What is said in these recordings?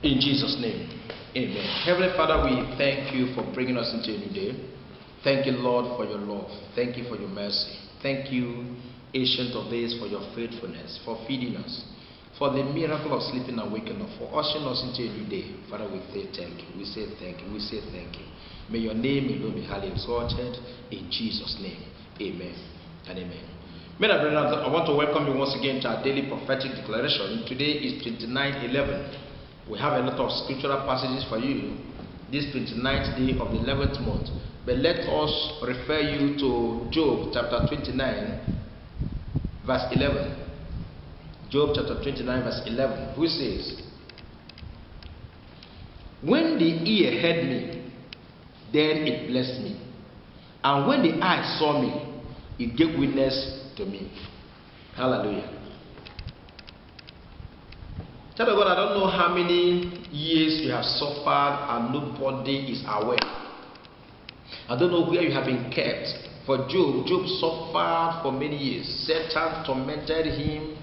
In Jesus' name, amen. Heavenly Father, we thank you for bringing us into a new day. Thank you, Lord, for your love. Thank you for your mercy. Thank you, Ancient of Days, for your faithfulness, for feeding us, for the miracle of sleeping and waking up, for ushering us into a new day. Father, we say thank you. We say thank you. We say thank you. May your name alone be highly exalted. In Jesus' name, amen and amen. Men and brethren, I want to welcome you once again to our daily prophetic declaration. Today is 29/11. We have a lot of scriptural passages for you this 29th day of the 11th month. But let us refer you to Job chapter 29 verse 11. Job chapter 29 verse 11, who says, "When the ear heard me, then it blessed me. And when the eye saw me, it gave witness to me." Hallelujah. Child of God, I don't know how many years you have suffered and nobody is aware. I don't know where you have been kept. For Job suffered for many years. Satan tormented him,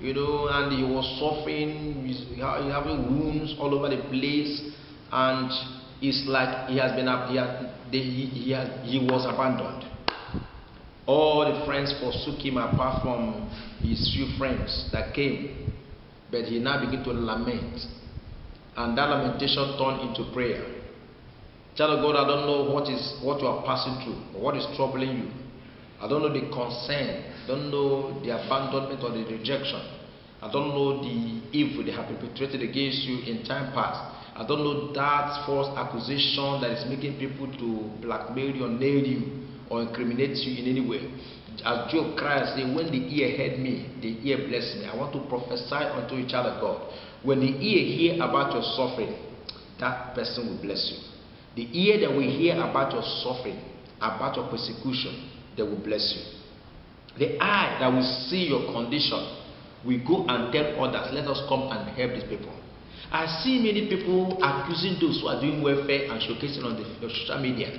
and he was suffering. He having wounds all over the place, and it's like he was abandoned. All the friends forsook him apart from his few friends that came. But he now began to lament, and that lamentation turned into prayer. Child of God, I don't know what you are passing through, or what is troubling you. I don't know the concern. I don't know the abandonment or the rejection. I don't know the evil they have perpetrated against you in time past. I don't know that false accusation that is making people to blackmail you or nail you or incriminate you in any way. As Job cries, say, "When the ear heard me, the ear blessed me." I want to prophesy unto you, child of God. When the ear hear about your suffering, that person will bless you. The ear that will hear about your suffering, about your persecution, they will bless you. The eye that will see your condition will go and tell others, "Let us come and help these people." I see many people accusing those who are doing welfare and showcasing on the social media.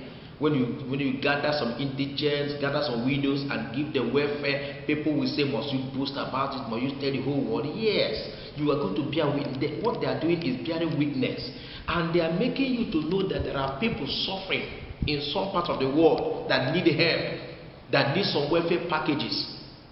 When you gather some indigents, gather some widows and give them welfare, people will say, "Must you boast about it? Must you tell the whole world?" Yes, you are going to bear witness. What they are doing is bearing witness. And they are making you to know that there are people suffering in some part of the world that need help, that need some welfare packages.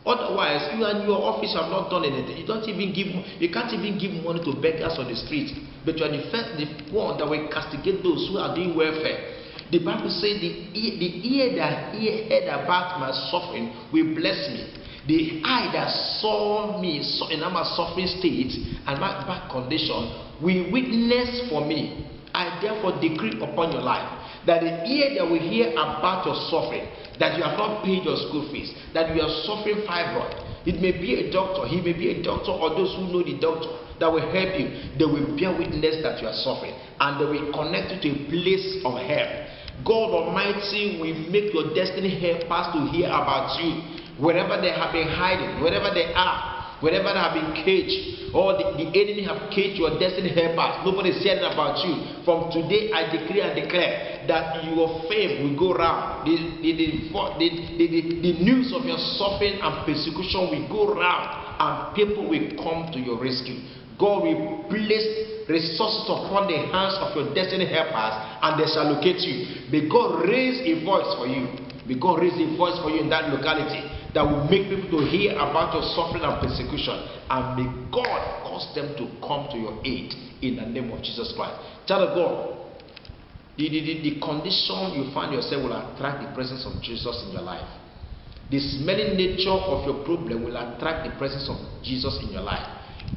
Otherwise, you and your office have not done anything. You can't even give money to beggars on the street. But you are the one that will castigate those who are doing welfare. The Bible says the ear that heard about my suffering will bless me. The eye that saw me in my suffering state and my bad condition will witness for me. I therefore decree upon your life that the ear that will hear about your suffering, that you have not paid your school fees, that you are suffering fibroid. It may be a doctor, he may be a doctor, or those who know the doctor that will help you. They will bear witness that you are suffering, and they will connect you to a place of help. God Almighty will make your destiny helpers to hear about you, wherever they have been hiding, wherever they are, wherever they have been caged, or the enemy have caged your destiny helpers. Nobody is hearing about you. From today, I decree and declare that your fame will go round. The news of your suffering and persecution will go round, and people will come to your rescue. God will place resources upon the hands of your destiny helpers, and they shall locate you. May God raise a voice for you. May God raise a voice for you in that locality that will make people to hear about your suffering and persecution, and may God cause them to come to your aid in the name of Jesus Christ. Child of God, the condition you find yourself will attract the presence of Jesus in your life. The smelling nature of your problem will attract the presence of Jesus in your life.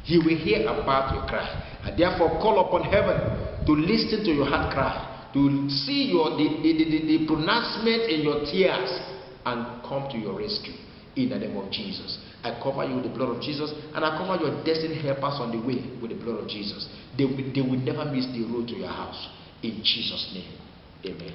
He will hear about your cry, and therefore call upon heaven to listen to your heart cry, to see the pronouncement in your tears, and come to your rescue in the name of Jesus. I cover you with the blood of Jesus, and I cover your destiny helpers on the way with the blood of Jesus. They will never miss the road to your house. In Jesus' name, amen.